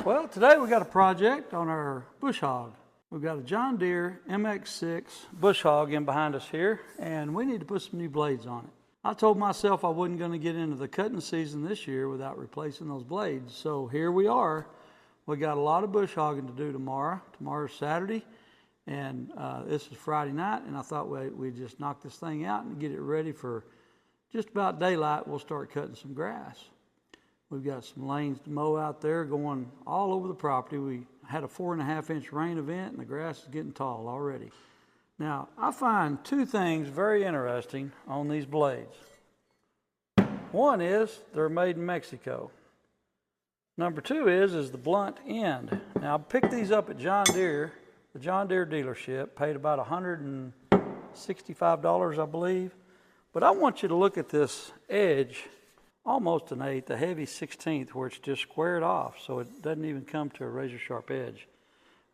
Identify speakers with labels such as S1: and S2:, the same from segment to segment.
S1: Well, today we got a project on our bush hog. We've got a John Deere MX6 bush hog in behind us here, and we need to put some new blades on it. I told myself I wasn't going to get into the cutting season this year without replacing those blades. So here we are. We got a lot of bush hogging to do tomorrow. Tomorrow's Saturday, and this is Friday night, and I thought we'd just knock this thing out and get it ready for just about daylight. We'll start cutting some grass. We've got some lanes to mow out there going all over the property. We had a 4.5-inch rain event and the grass is getting tall already. Now, I find two things very interesting on these blades. One is they're made in Mexico. Number two is the blunt end. Now, I picked these up at John Deere, the John Deere dealership, paid about $165, I believe. But I want you to look at this edge, almost an eighth, a heavy 16th, where it's just squared off, so it doesn't even come to a razor sharp edge.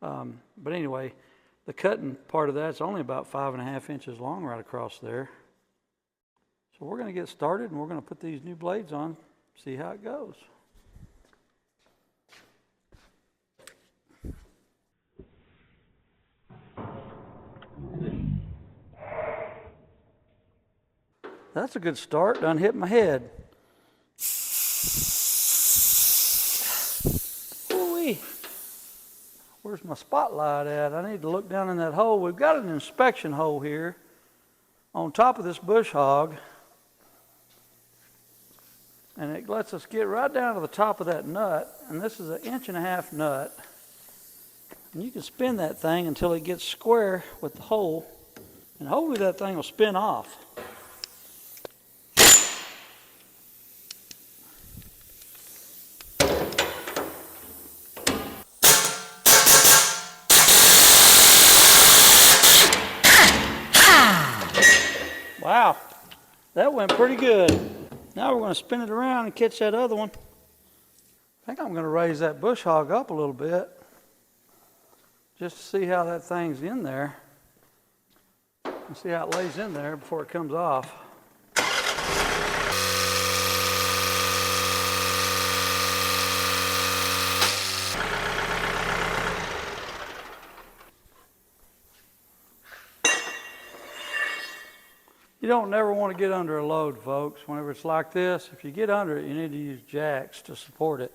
S1: But anyway, the cutting part of that's only about 5.5 inches long right across there. So we're going to get started and we're going to put these new blades on, see how it goes. That's a good start. Done hit my head. Ooh-wee. Where's my spotlight at? I need to look down in that hole. We've got an inspection hole here on top of this bush hog, and it lets us get right down to the top of that nut, and this is an 1.5 inch nut, and you can spin that thing until it gets square with the hole, and hopefully that thing will spin off. Wow, that went pretty good. Now we're going to spin it around and catch that other one. I think I'm going to raise that bush hog up a little bit just to see how that thing's in there and see how it lays in there before it comes off. You don't never want to get under a load, folks. Whenever it's like this, if you get under it, you need to use jacks to support it.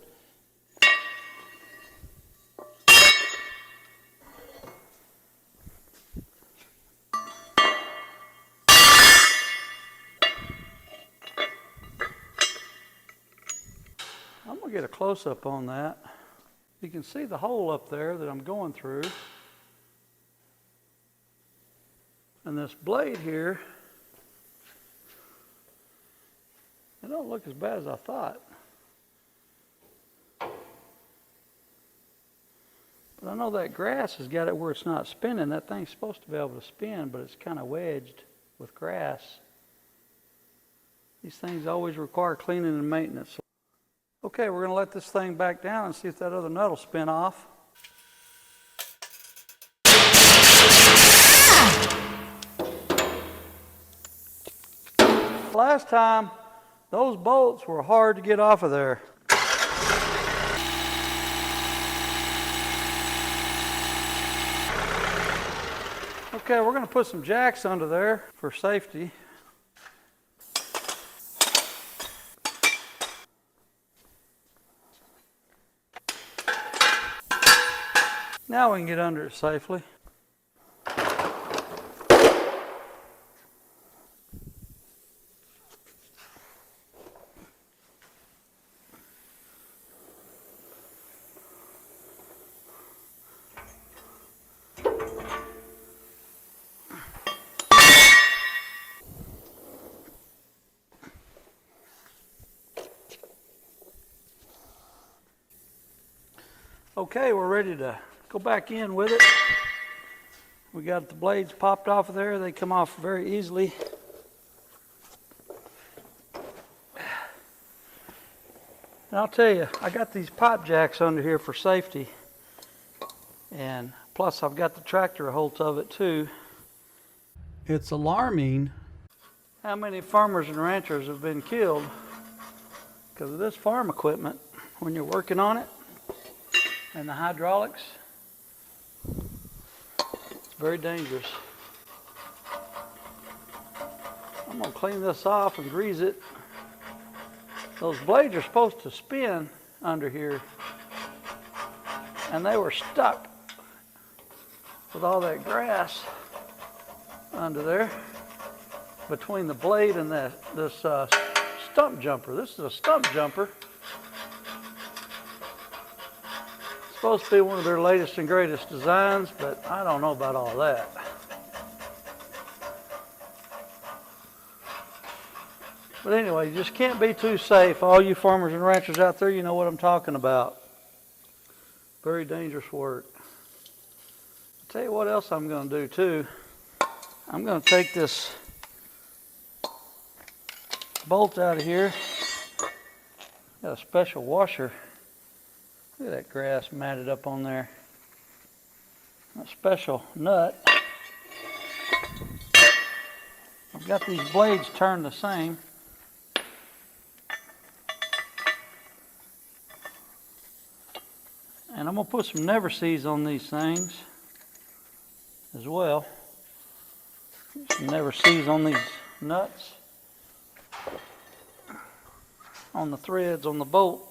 S1: I'm going to get a close-up on that. You can see the hole up there that I'm going through. And this blade here, it don't look as bad as I thought. But I know that grass has got it where it's not spinning. That thing's supposed to be able to spin, but it's kind of wedged with grass. These things always require cleaning and maintenance. Okay, we're going to let this thing back down and see if that other nut will spin off. Last time, those bolts were hard to get off of there. Okay, we're going to put some jacks under there for safety. Now we can get under it safely. Okay, we're ready to go back in with it. We got the blades popped off of there. They come off very easily. And I'll tell you, I got these pipe jacks under here for safety. And plus I've got the tractor a hold of it too. It's alarming how many farmers and ranchers have been killed because of this farm equipment when you're working on it. and the hydraulics. It's very dangerous. I'm going to clean this off and grease it. Those blades are supposed to spin under here, and they were stuck with all that grass under there between the blade and this stump jumper. This is a stump jumper. It's supposed to be one of their latest and greatest designs, but I don't know about all that. But anyway, you just can't be too safe. All you farmers and ranchers out there, you know what I'm talking about. Very dangerous work. I'll tell you what else I'm going to do too. I'm going to take this bolt out of here. Got a special washer. Look at that grass matted up on there. A special nut. I've got these blades turned the same. And I'm going to put some never sees on these things as well. Some never sees on these nuts, on the threads, on the bolt.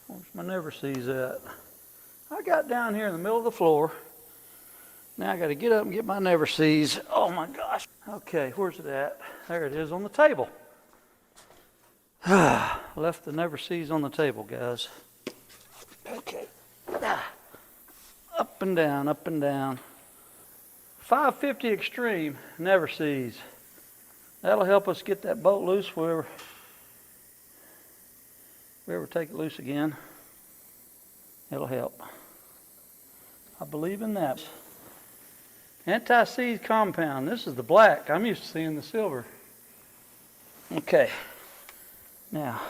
S1: Where's my never sees at? I got down here in the middle of the floor. Now I got to get up and get my never sees. Oh my gosh. Okay, where's it at? There it is on the table. Left the never sees on the table, guys. Okay. Up and down, up and down. 550 extreme never sees. That'll help us get that boat loose wherever we ever take it loose again. It'll help. I believe in that. Anti-seize compound. This is the black. I'm used to seeing the silver. Okay. Now,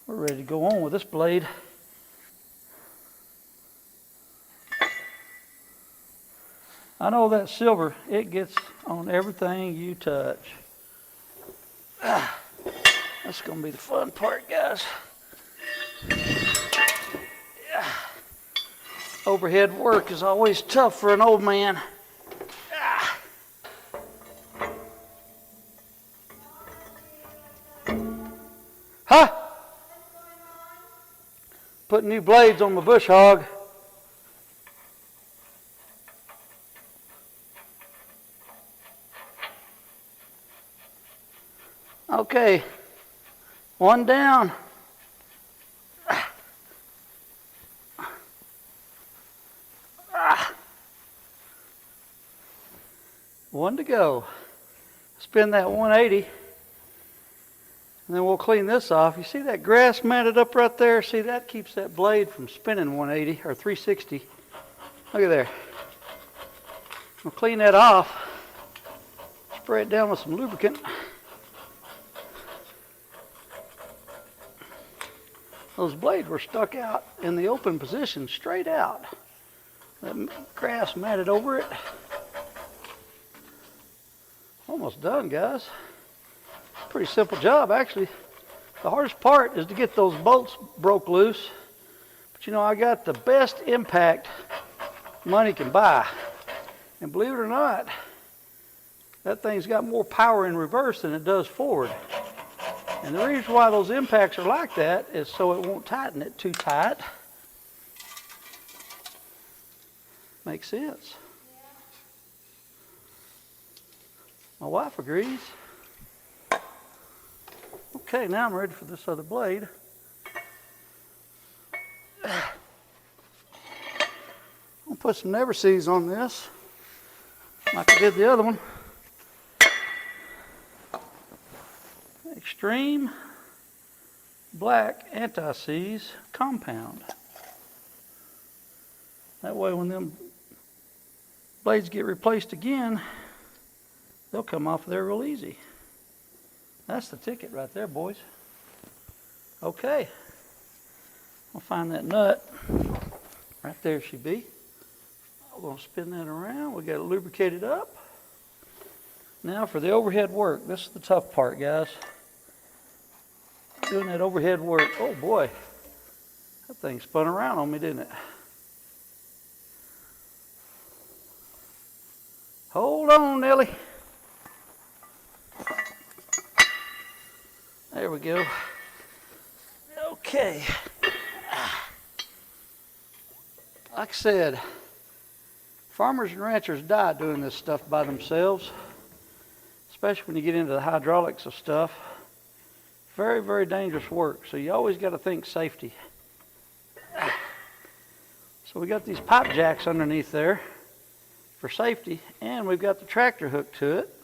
S1: we're ready to go on with this blade. I know that silver, it gets on everything you touch. That's going to be the fun part, guys. Yeah. Overhead work is always tough for an old man. Huh? Putting new blades on my bush hog. Okay, one down. One to go. Spin that 180. And then we'll clean this off. You see that grass matted up right there? See, that keeps that blade from spinning 180 or 360. Look at there. We'll clean that off. Spray it down with some lubricant. Those blades were stuck out in the open position, straight out. That grass matted over it. Almost done, guys. Pretty simple job, actually. The hardest part is to get those bolts broke loose. But you know, I got the best impact money can buy. And believe it or not, that thing's got more power in reverse than it does forward. And the reason why those impacts are like that is so it won't tighten it too tight. Makes sense. My wife agrees. Okay, now I'm ready for this other blade. I'll put some never sees on this, like I did the other one. Extreme black anti-seize compound. That way when them blades get replaced again, they'll come off of there real easy. That's the ticket right there, boys. Okay. I'll find that nut. Right there she be. I'm going to spin that around. We got it lubricated up. Now for the overhead work. This is the tough part, guys. doing that overhead work. Oh boy, that thing spun around on me, didn't it? Hold on, Nelly. There we go. Okay. Like I said, farmers and ranchers die doing this stuff by themselves, especially when you get into the hydraulics of stuff. Very, very dangerous work, so you always got to think safety. So we got these pipe jacks underneath there for safety, and we've got the tractor hooked to it.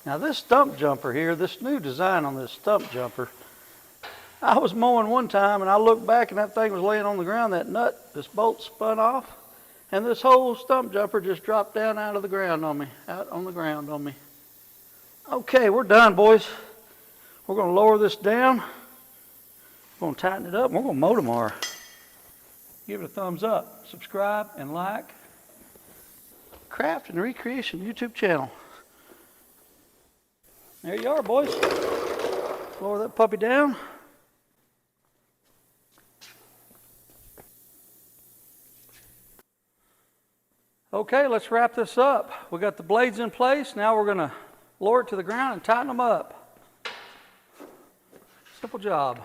S1: Now this stump jumper here, this new design on this stump jumper, I was mowing one time and I looked back and that thing was laying on the ground, that nut, this bolt spun off, and this whole stump jumper just dropped down out of the ground on me, out on the ground on me. Okay, we're done, boys. We're going to lower this down. We're going to tighten it up, and we're going to mow tomorrow. Give it a thumbs up, subscribe, and like. Craft and Recreation YouTube channel. There you are, boys. Lower that puppy down. Okay, let's wrap this up. We got the blades in place. Now we're going to lower it to the ground and tighten them up. Simple job.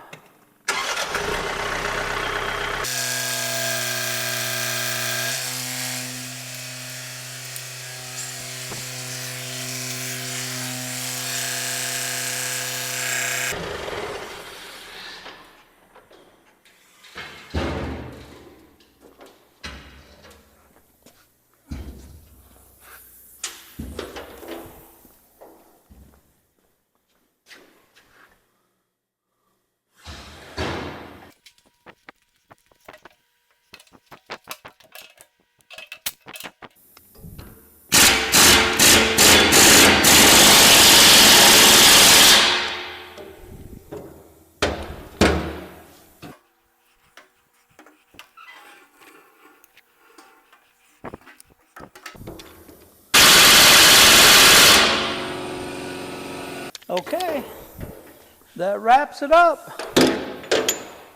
S1: Okay, that wraps it up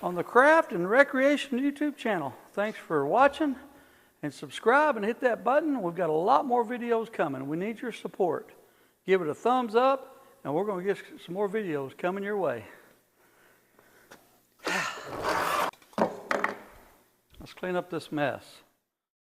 S1: on the Craft and Recreation YouTube channel. Thanks for watching, and subscribe and hit that button. We've got a lot more videos coming. We need your support. Give it a thumbs up, and we're going to get some more videos coming your way. Let's clean up this mess.